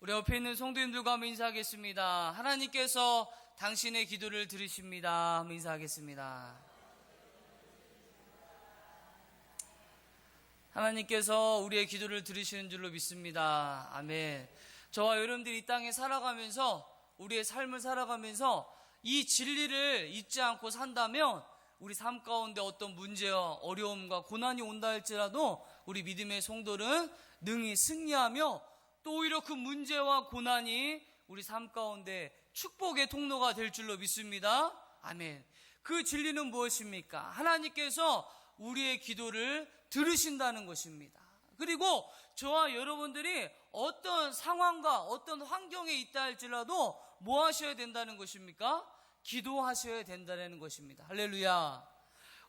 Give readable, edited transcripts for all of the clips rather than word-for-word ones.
우리 옆에 있는 성도님들과 한번 인사하겠습니다. 하나님께서 당신의 기도를 들으십니다. 한번 인사하겠습니다. 하나님께서 우리의 기도를 들으시는 줄로 믿습니다. 아멘. 저와 여러분들이 이 땅에 살아가면서, 우리의 삶을 살아가면서 이 진리를 잊지 않고 산다면 우리 삶 가운데 어떤 문제와 어려움과 고난이 온다 할지라도 우리 믿음의 성도는 능히 승리하며 또 오히려 그 문제와 고난이 우리 삶 가운데 축복의 통로가 될 줄로 믿습니다. 아멘. 그 진리는 무엇입니까? 하나님께서 우리의 기도를 들으신다는 것입니다. 그리고 저와 여러분들이 어떤 상황과 어떤 환경에 있다 할지라도 뭐 하셔야 된다는 것입니까? 기도하셔야 된다는 것입니다. 할렐루야.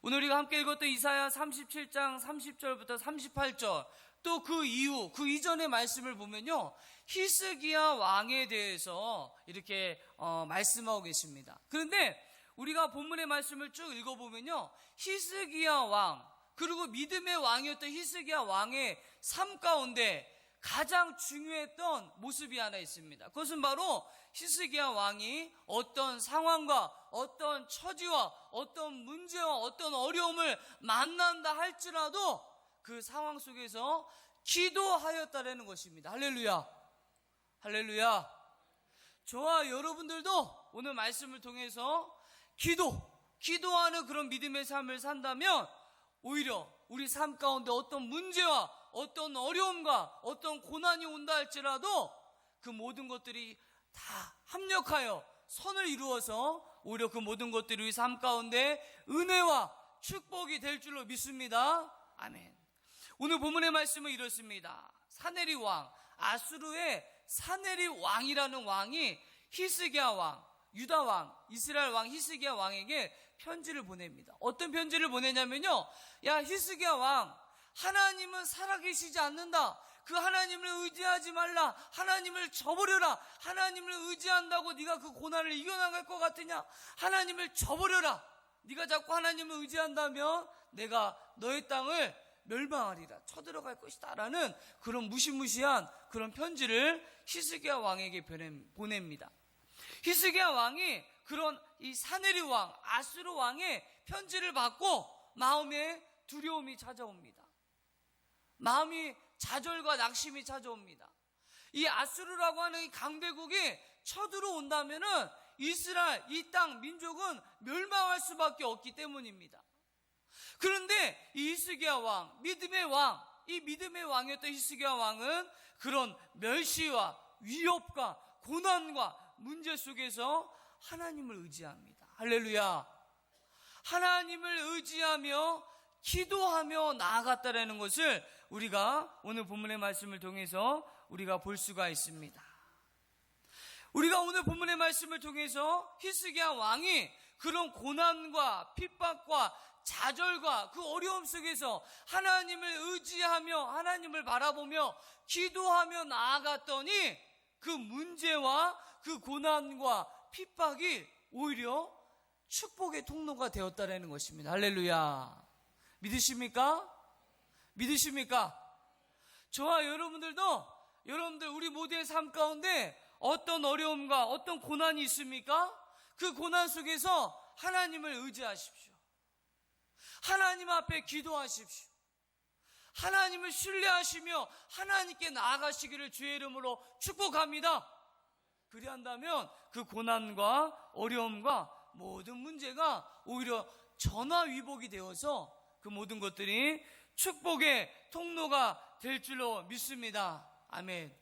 오늘 우리가 함께 읽었던 이사야 37장 30절부터 38절, 또 그 이후, 그 이전의 말씀을 보면요, 히스기야 왕에 대해서 이렇게 말씀하고 계십니다. 그런데 우리가 본문의 말씀을 쭉 읽어보면요, 히스기야 왕, 그리고 믿음의 왕이었던 히스기야 왕의 삶 가운데 가장 중요했던 모습이 하나 있습니다. 그것은 바로 히스기야 왕이 어떤 상황과 어떤 처지와 어떤 문제와 어떤 어려움을 만난다 할지라도 그 상황 속에서 기도하였다라는 것입니다. 할렐루야. 할렐루야. 저와 여러분들도 오늘 말씀을 통해서 기도하는 그런 믿음의 삶을 산다면 오히려 우리 삶 가운데 어떤 문제와 어떤 어려움과 어떤 고난이 온다 할지라도 그 모든 것들이 다 합력하여 선을 이루어서 오히려 그 모든 것들이 우리 삶 가운데 은혜와 축복이 될 줄로 믿습니다. 아멘. 오늘 본문의 말씀은 이렇습니다. 사네리 왕, 아수르의 사네리 왕이라는 왕이 히스기야 왕, 유다 왕, 이스라엘 왕 히스기야 왕에게 편지를 보냅니다. 어떤 편지를 보내냐면요, 야 히스기야 왕, 하나님은 살아계시지 않는다. 그 하나님을 의지하지 말라. 하나님을 저버려라. 하나님을 의지한다고 네가 그 고난을 이겨나갈 것 같으냐? 하나님을 저버려라. 네가 자꾸 하나님을 의지한다면 내가 너의 땅을 멸망하리라, 쳐들어갈 것이다 라는 그런 무시무시한 그런 편지를 히스기야 왕에게 보냅니다. 히스기야 왕이 그런 이 사네리 왕, 아수르 왕의 편지를 받고 마음에 두려움이 찾아옵니다. 마음이 좌절과 낙심이 찾아옵니다. 이 아수르라고 하는 이 강대국이 쳐들어온다면은 이스라엘, 이 땅 민족은 멸망할 수밖에 없기 때문입니다. 그런데 이 히스기야 왕, 믿음의 왕, 이 믿음의 왕이었던 히스기야 왕은 그런 멸시와 위협과 고난과 문제 속에서 하나님을 의지합니다. 할렐루야. 하나님을 의지하며 기도하며 나아갔다라는 것을 우리가 오늘 본문의 말씀을 통해서 우리가 볼 수가 있습니다. 우리가 오늘 본문의 말씀을 통해서 히스기야 왕이 그런 고난과 핍박과 좌절과 그 어려움 속에서 하나님을 의지하며 하나님을 바라보며 기도하며 나아갔더니 그 문제와 그 고난과 핍박이 오히려 축복의 통로가 되었다라는 것입니다. 할렐루야. 믿으십니까? 믿으십니까? 저와 여러분들 우리 모두의 삶 가운데 어떤 어려움과 어떤 고난이 있습니까? 그 고난 속에서 하나님을 의지하십시오. 하나님 앞에 기도하십시오. 하나님을 신뢰하시며 하나님께 나아가시기를 주의 이름으로 축복합니다. 그리한다면 그 고난과 어려움과 모든 문제가 오히려 전화위복이 되어서 그 모든 것들이 축복의 통로가 될 줄로 믿습니다. 아멘.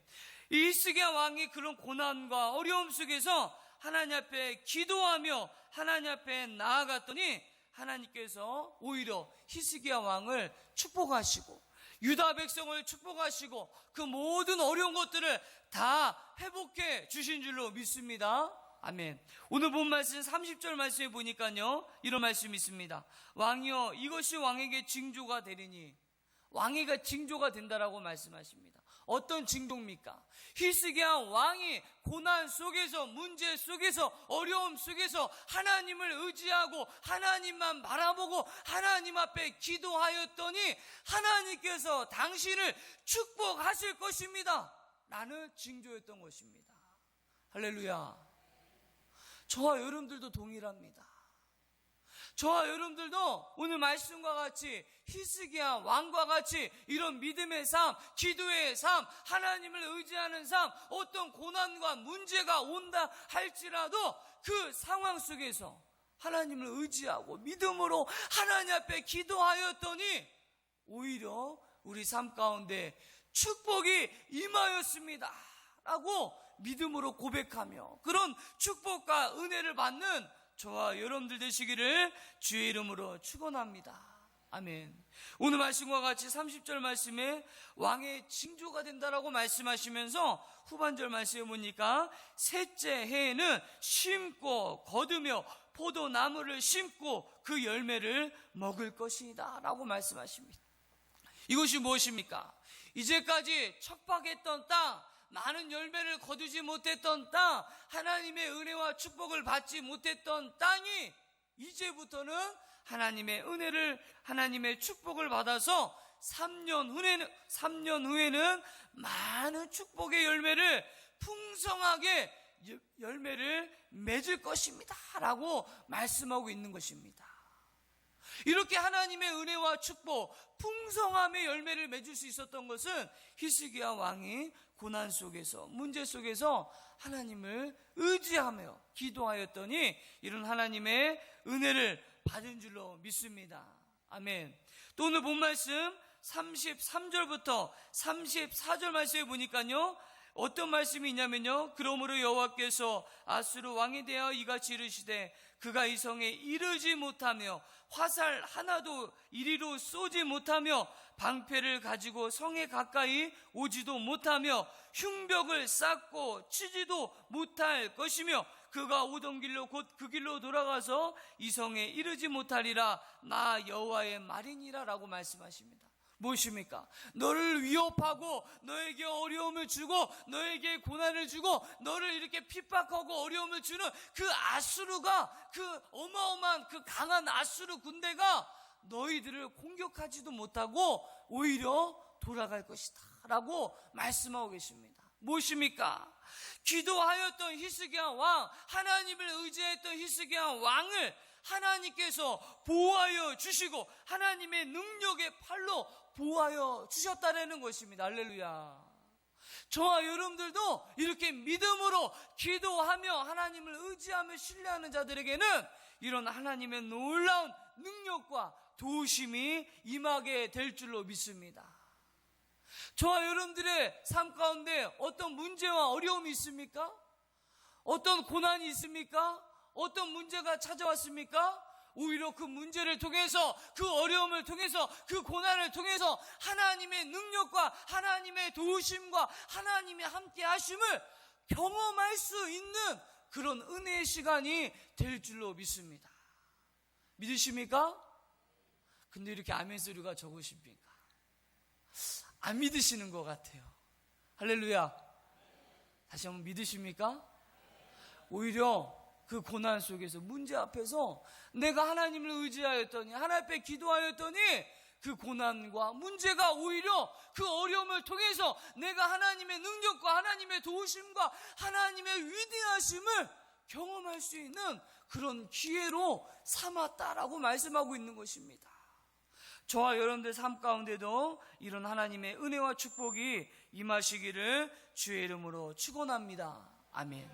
이 히스기야 왕이 그런 고난과 어려움 속에서 하나님 앞에 기도하며 하나님 앞에 나아갔더니 하나님께서 오히려 히스기야 왕을 축복하시고 유다 백성을 축복하시고 그 모든 어려운 것들을 다 회복해 주신 줄로 믿습니다. 아멘. 오늘 본 말씀 30절 말씀에 보니까요, 이런 말씀이 있습니다. 왕이여, 이것이 왕에게 징조가 되리니, 왕에게 징조가 된다라고 말씀하십니다. 어떤 징조입니까? 히스기야 왕이 고난 속에서, 문제 속에서, 어려움 속에서 하나님을 의지하고 하나님만 바라보고 하나님 앞에 기도하였더니 하나님께서 당신을 축복하실 것입니다. 라는 징조였던 것입니다. 할렐루야. 저와 여러분들도 동일합니다. 저와 여러분들도 오늘 말씀과 같이 히스기야 왕과 같이 이런 믿음의 삶, 기도의 삶, 하나님을 의지하는 삶, 어떤 고난과 문제가 온다 할지라도 그 상황 속에서 하나님을 의지하고 믿음으로 하나님 앞에 기도하였더니 오히려 우리 삶 가운데 축복이 임하였습니다 라고 믿음으로 고백하며 그런 축복과 은혜를 받는 저와 여러분들 되시기를 주의 이름으로 축원합니다. 아멘. 오늘 말씀과 같이 30절 말씀에 왕의 징조가 된다라고 말씀하시면서 후반절 말씀에 보니까 셋째 해에는 심고 거두며 포도나무를 심고 그 열매를 먹을 것이다 라고 말씀하십니다. 이것이 무엇입니까? 이제까지 척박했던 땅, 많은 열매를 거두지 못했던 땅, 하나님의 은혜와 축복을 받지 못했던 땅이 이제부터는 하나님의 은혜를, 하나님의 축복을 받아서 3년 후에는 많은 축복의 열매를 풍성하게 열매를 맺을 것입니다 라고 말씀하고 있는 것입니다. 이렇게 하나님의 은혜와 축복, 풍성함의 열매를 맺을 수 있었던 것은 히스기야 왕이 고난 속에서, 문제 속에서 하나님을 의지하며 기도하였더니 이런 하나님의 은혜를 받은 줄로 믿습니다. 아멘. 또 오늘 본 말씀 33절부터 34절 말씀에 보니까요, 어떤 말씀이 있냐면요, 그러므로 여호와께서 아수르 왕에 대하여 이같이 이르시되 그가 이 성에 이르지 못하며 화살 하나도 이리로 쏘지 못하며 방패를 가지고 성에 가까이 오지도 못하며 흉벽을 쌓고 치지도 못할 것이며 그가 오던 길로 곧 그 길로 돌아가서 이 성에 이르지 못하리라. 나 여호와의 말이니라 라고 말씀하십니다. 무엇입니까? 너를 위협하고 너에게 어려움을 주고 너에게 고난을 주고 너를 이렇게 핍박하고 어려움을 주는 그 아수르가, 그 어마어마한 그 강한 아수르 군대가 너희들을 공격하지도 못하고 오히려 돌아갈 것이다 라고 말씀하고 계십니다. 무엇입니까? 기도하였던 히스기야 왕, 하나님을 의지했던 히스기야 왕을 하나님께서 보호하여 주시고 하나님의 능력의 팔로 보호하여 주셨다라는 것입니다. 할렐루야. 저와 여러분들도 이렇게 믿음으로 기도하며 하나님을 의지하며 신뢰하는 자들에게는 이런 하나님의 놀라운 능력과 도우심이 임하게 될 줄로 믿습니다. 저와 여러분들의 삶 가운데 어떤 문제와 어려움이 있습니까? 어떤 고난이 있습니까? 어떤 문제가 찾아왔습니까? 오히려 그 문제를 통해서, 그 어려움을 통해서, 그 고난을 통해서 하나님의 능력과 하나님의 도우심과 하나님의 함께 하심을 경험할 수 있는 그런 은혜의 시간이 될 줄로 믿습니다. 믿으십니까? 근데 이렇게 아멘 소리가 적으십니까? 안 믿으시는 것 같아요. 할렐루야. 다시 한번 믿으십니까? 오히려 그 고난 속에서, 문제 앞에서 내가 하나님을 의지하였더니, 하나님 앞에 기도하였더니 그 고난과 문제가 오히려 그 어려움을 통해서 내가 하나님의 능력과 하나님의 도우심과 하나님의 위대하심을 경험할 수 있는 그런 기회로 삼았다라고 말씀하고 있는 것입니다. 저와 여러분들 삶 가운데도 이런 하나님의 은혜와 축복이 임하시기를 주의 이름으로 축원합니다. 아멘.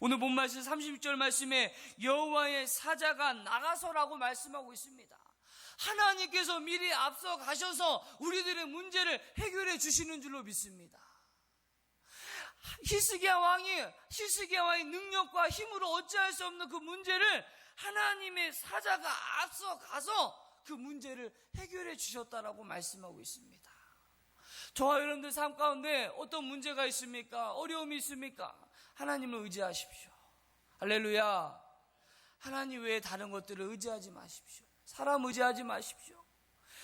오늘 본 말씀 36절 말씀에 여호와의 사자가 나가서라고 말씀하고 있습니다. 하나님께서 미리 앞서 가셔서 우리들의 문제를 해결해 주시는 줄로 믿습니다. 히스기야 왕의 능력과 힘으로 어찌할 수 없는 그 문제를 하나님의 사자가 앞서 가서 그 문제를 해결해 주셨다라고 말씀하고 있습니다. 저와 여러분들 삶 가운데 어떤 문제가 있습니까? 어려움이 있습니까? 하나님을 의지하십시오. 할렐루야. 하나님 외에 다른 것들을 의지하지 마십시오. 사람 의지하지 마십시오.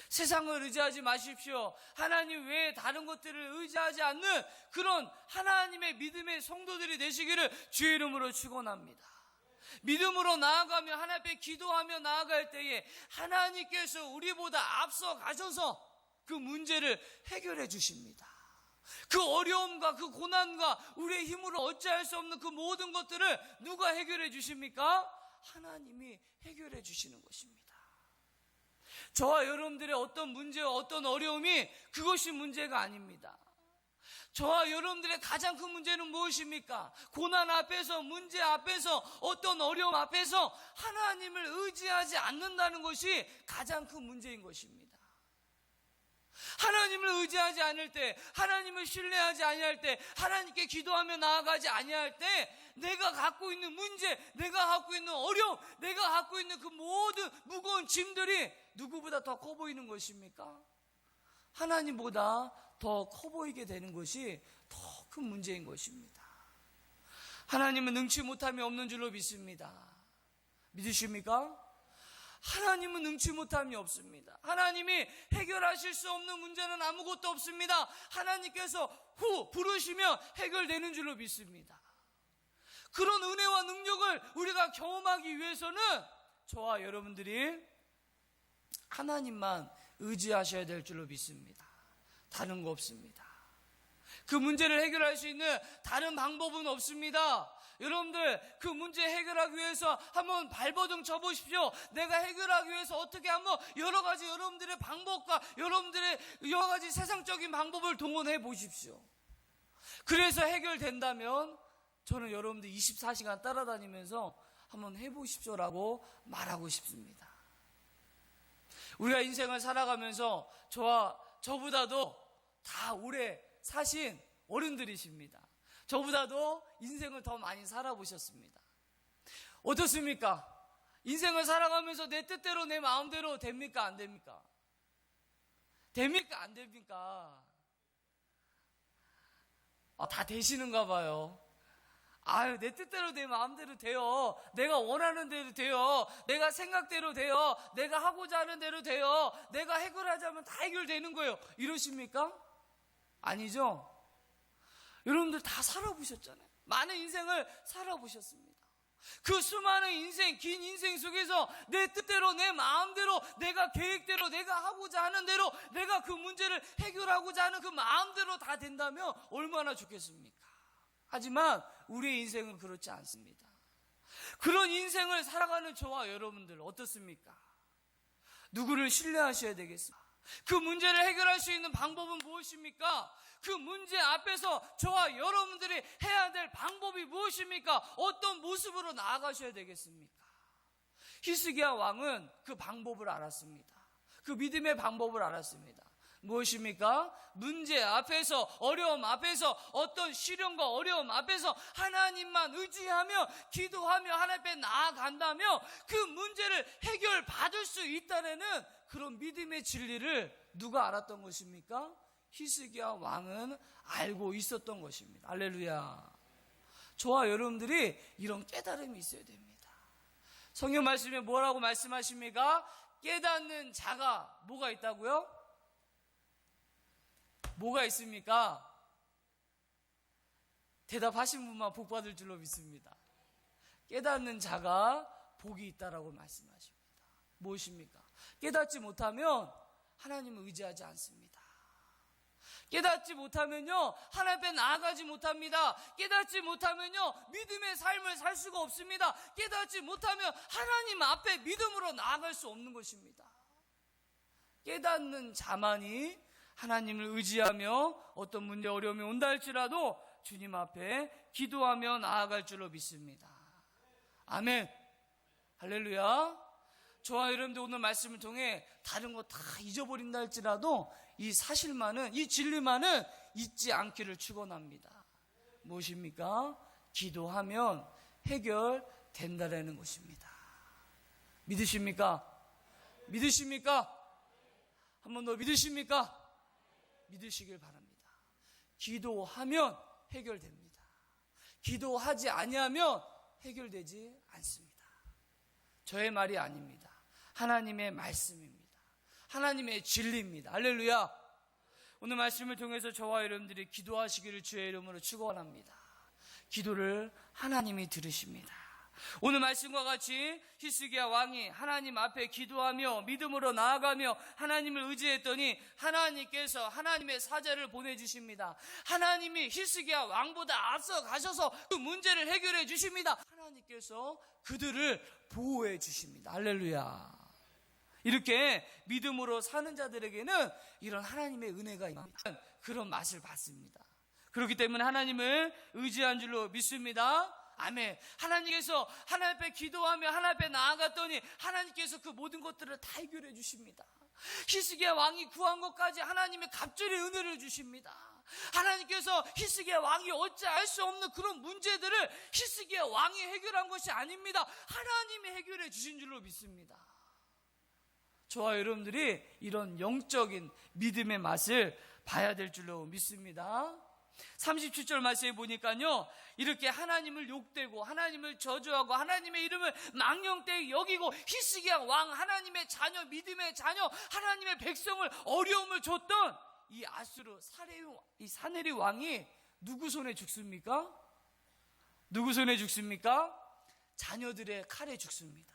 세상을 의지하지 마십시오. 하나님 외에 다른 것들을 의지하지 않는 그런 하나님의 믿음의 성도들이 되시기를 주의 이름으로 축원합니다. 믿음으로 나아가며 하나님 앞에 기도하며 나아갈 때에 하나님께서 우리보다 앞서 가셔서 그 문제를 해결해 주십니다. 그 어려움과 그 고난과 우리의 힘으로 어찌할 수 없는 그 모든 것들을 누가 해결해 주십니까? 하나님이 해결해 주시는 것입니다. 저와 여러분들의 어떤 문제와 어떤 어려움이 그것이 문제가 아닙니다. 저와 여러분들의 가장 큰 문제는 무엇입니까? 고난 앞에서, 문제 앞에서, 어떤 어려움 앞에서 하나님을 의지하지 않는다는 것이 가장 큰 문제인 것입니다. 하나님을 의지하지 않을 때, 하나님을 신뢰하지 아니할 때, 하나님께 기도하며 나아가지 아니할 때 내가 갖고 있는 문제, 내가 갖고 있는 어려움, 내가 갖고 있는 그 모든 무거운 짐들이 누구보다 더 커 보이는 것입니까? 하나님보다 더 커 보이게 되는 것이 더 큰 문제인 것입니다. 하나님은 능치 못함이 없는 줄로 믿습니다. 믿으십니까? 하나님은 능치 못함이 없습니다. 하나님이 해결하실 수 없는 문제는 아무것도 없습니다. 하나님께서 부르시면 해결되는 줄로 믿습니다. 그런 은혜와 능력을 우리가 경험하기 위해서는 저와 여러분들이 하나님만 의지하셔야 될 줄로 믿습니다. 다른 거 없습니다. 그 문제를 해결할 수 있는 다른 방법은 없습니다. 여러분들 그 문제 해결하기 위해서 한번 발버둥 쳐보십시오. 내가 해결하기 위해서 어떻게 한번 여러 가지 여러분들의 방법과 여러분들의 여러 가지 세상적인 방법을 동원해 보십시오. 그래서 해결된다면 저는 여러분들 24시간 따라다니면서 한번 해보십시오라고 말하고 싶습니다. 우리가 인생을 살아가면서 저보다도 다 오래 사신 어른들이십니다. 저보다도 인생을 더 많이 살아보셨습니다. 어떻습니까? 인생을 살아가면서 내 뜻대로 내 마음대로 됩니까? 안 됩니까? 됩니까? 안 됩니까? 다 되시는가 봐요. 내 뜻대로 내 마음대로 돼요. 내가 원하는 대로 돼요. 내가 생각대로 돼요. 내가 하고자 하는 대로 돼요. 내가 해결하자면 다 해결되는 거예요. 이러십니까? 아니죠? 여러분들 다 살아보셨잖아요. 많은 인생을 살아보셨습니다. 그 수많은 인생, 긴 인생 속에서 내 뜻대로, 내 마음대로, 내가 계획대로, 내가 하고자 하는 대로, 내가 그 문제를 해결하고자 하는 그 마음대로 다 된다면 얼마나 좋겠습니까? 하지만 우리의 인생은 그렇지 않습니다. 그런 인생을 살아가는 저와 여러분들 어떻습니까? 누구를 신뢰하셔야 되겠습니까? 그 문제를 해결할 수 있는 방법은 무엇입니까? 그 문제 앞에서 저와 여러분들이 해야 될 방법이 무엇입니까? 어떤 모습으로 나아가셔야 되겠습니까? 히스기야 왕은 그 방법을 알았습니다. 그 믿음의 방법을 알았습니다. 무엇입니까? 문제 앞에서, 어려움 앞에서, 어떤 시련과 어려움 앞에서 하나님만 의지하며 기도하며 하나님 앞에 나아간다며 그 문제를 해결받을 수 있다는 그런 믿음의 진리를 누가 알았던 것입니까? 히스기야 왕은 알고 있었던 것입니다. 할렐루야. 저와 여러분들이 이런 깨달음이 있어야 됩니다. 성경 말씀에 뭐라고 말씀하십니까? 깨닫는 자가 뭐가 있다고요? 뭐가 있습니까? 대답하신 분만 복 받을 줄로 믿습니다. 깨닫는 자가 복이 있다라고 말씀하십니다. 무엇입니까? 깨닫지 못하면 하나님을 의지하지 않습니다. 깨닫지 못하면요, 하나님 앞에 나아가지 못합니다. 깨닫지 못하면요, 믿음의 삶을 살 수가 없습니다. 깨닫지 못하면 하나님 앞에 믿음으로 나아갈 수 없는 것입니다. 깨닫는 자만이 하나님을 의지하며 어떤 문제 어려움이 온다 할지라도 주님 앞에 기도하며 나아갈 줄로 믿습니다. 아멘. 할렐루야. 저와 여러분들 오늘 말씀을 통해 다른 거 다 잊어버린다 할지라도 이 사실만은, 이 진리만은 잊지 않기를 축원합니다. 무엇입니까? 기도하면 해결된다라는 것입니다. 믿으십니까? 믿으십니까? 한 번 더 믿으십니까? 믿으시길 바랍니다. 기도하면 해결됩니다. 기도하지 아니하면 해결되지 않습니다. 저의 말이 아닙니다. 하나님의 말씀입니다. 하나님의 진리입니다. 할렐루야. 오늘 말씀을 통해서 저와 여러분들이 기도하시기를 주의 이름으로 축원합니다. 기도를 하나님이 들으십니다. 오늘 말씀과 같이 히스기야 왕이 하나님 앞에 기도하며 믿음으로 나아가며 하나님을 의지했더니 하나님께서 하나님의 사자를 보내주십니다. 하나님이 히스기야 왕보다 앞서 가셔서 그 문제를 해결해 주십니다. 하나님께서 그들을 보호해 주십니다. 할렐루야. 이렇게 믿음으로 사는 자들에게는 이런 하나님의 은혜가 있는 그런 맛을 받습니다. 그렇기 때문에 하나님을 의지한 줄로 믿습니다. 아멘. 하나님께서 하나님 앞에 기도하며 하나님 앞에 나아갔더니 하나님께서 그 모든 것들을 다 해결해 주십니다. 히스기야 왕이 구한 것까지 하나님의 갑절의 은혜를 주십니다. 하나님께서 히스기야 왕이 어찌할 수 없는 그런 문제들을 히스기야 왕이 해결한 것이 아닙니다. 하나님이 해결해 주신 줄로 믿습니다. 저와 여러분들이 이런 영적인 믿음의 맛을 봐야 될 줄로 믿습니다. 37절 말씀에 보니까요, 이렇게 하나님을 욕되고 하나님을 저주하고 하나님의 이름을 망령되이 여기고 히스기야 왕, 하나님의 자녀, 믿음의 자녀, 하나님의 백성을 어려움을 줬던 이 아수르 이 사네립 왕이 누구 손에 죽습니까? 누구 손에 죽습니까? 자녀들의 칼에 죽습니다.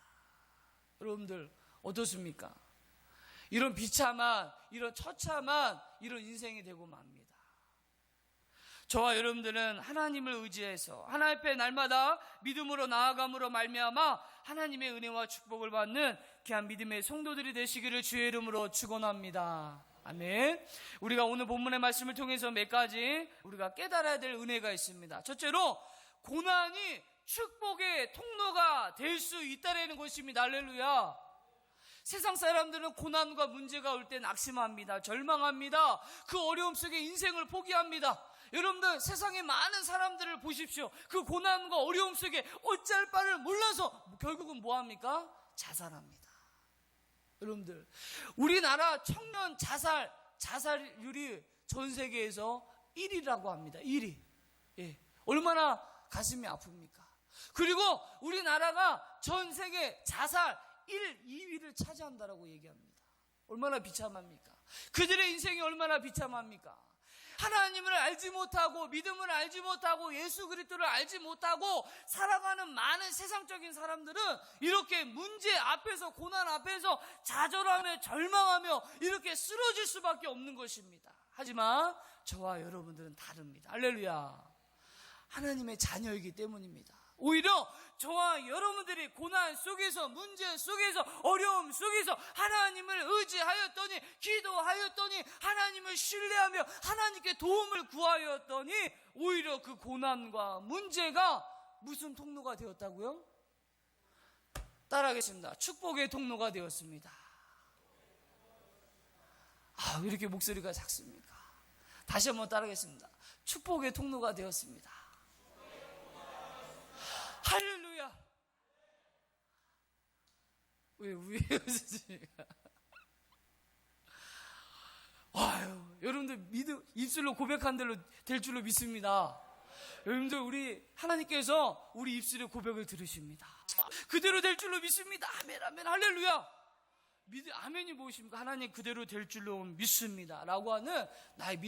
여러분들 어떻습니까? 이런 비참한, 이런 처참한 이런 인생이 되고 맙니다. 저와 여러분들은 하나님을 의지해서 하나님 앞에 날마다 믿음으로 나아감으로 말미암아 하나님의 은혜와 축복을 받는 귀한 믿음의 성도들이 되시기를 주의 이름으로 축원합니다. 아멘. 우리가 오늘 본문의 말씀을 통해서 몇 가지 우리가 깨달아야 될 은혜가 있습니다. 첫째로 고난이 축복의 통로가 될 수 있다라는 것입니다. 할렐루야. 세상 사람들은 고난과 문제가 올 때 낙심합니다. 절망합니다. 그 어려움 속에 인생을 포기합니다. 여러분들 세상에 많은 사람들을 보십시오. 그 고난과 어려움 속에 어찌할 바를 몰라서 결국은 뭐합니까? 자살합니다. 여러분들 우리나라 청년 자살률이 전 세계에서 1위라고 합니다. 1위. 예. 얼마나 가슴이 아픕니까? 그리고 우리나라가 전 세계 자살 2위를 차지한다라고 얘기합니다. 얼마나 비참합니까? 그들의 인생이 얼마나 비참합니까? 하나님을 알지 못하고 믿음을 알지 못하고 예수 그리스도를 알지 못하고 살아가는 많은 세상적인 사람들은 이렇게 문제 앞에서 고난 앞에서 좌절하며 절망하며 이렇게 쓰러질 수밖에 없는 것입니다. 하지만 저와 여러분들은 다릅니다. 할렐루야. 하나님의 자녀이기 때문입니다. 오히려 저와 여러분들이 고난 속에서 문제 속에서 어려움 속에서 하나님을 의지하였더니 기도하였더니 하나님을 신뢰하며 하나님께 도움을 구하였더니 오히려 그 고난과 문제가 무슨 통로가 되었다고요? 따라하겠습니다. 축복의 통로가 되었습니다. 아, 왜 이렇게 목소리가 작습니까? 다시 한번 따라하겠습니다. 축복의 통로가 되었습니다. 할렐루야. 왜 웃으십니까? 아유, 여러분들 입술로 고백한 대로 될 줄로 믿습니다. 여러분들 우리 하나님께서 우리 입술의 고백을 들으십니다. 그대로 될 줄로 믿습니다. 아멘, 아멘, 할렐루야. 아멘이 무엇입니까? 하나님 그대로 될 줄로 믿습니다 라고 하는 나의 믿음.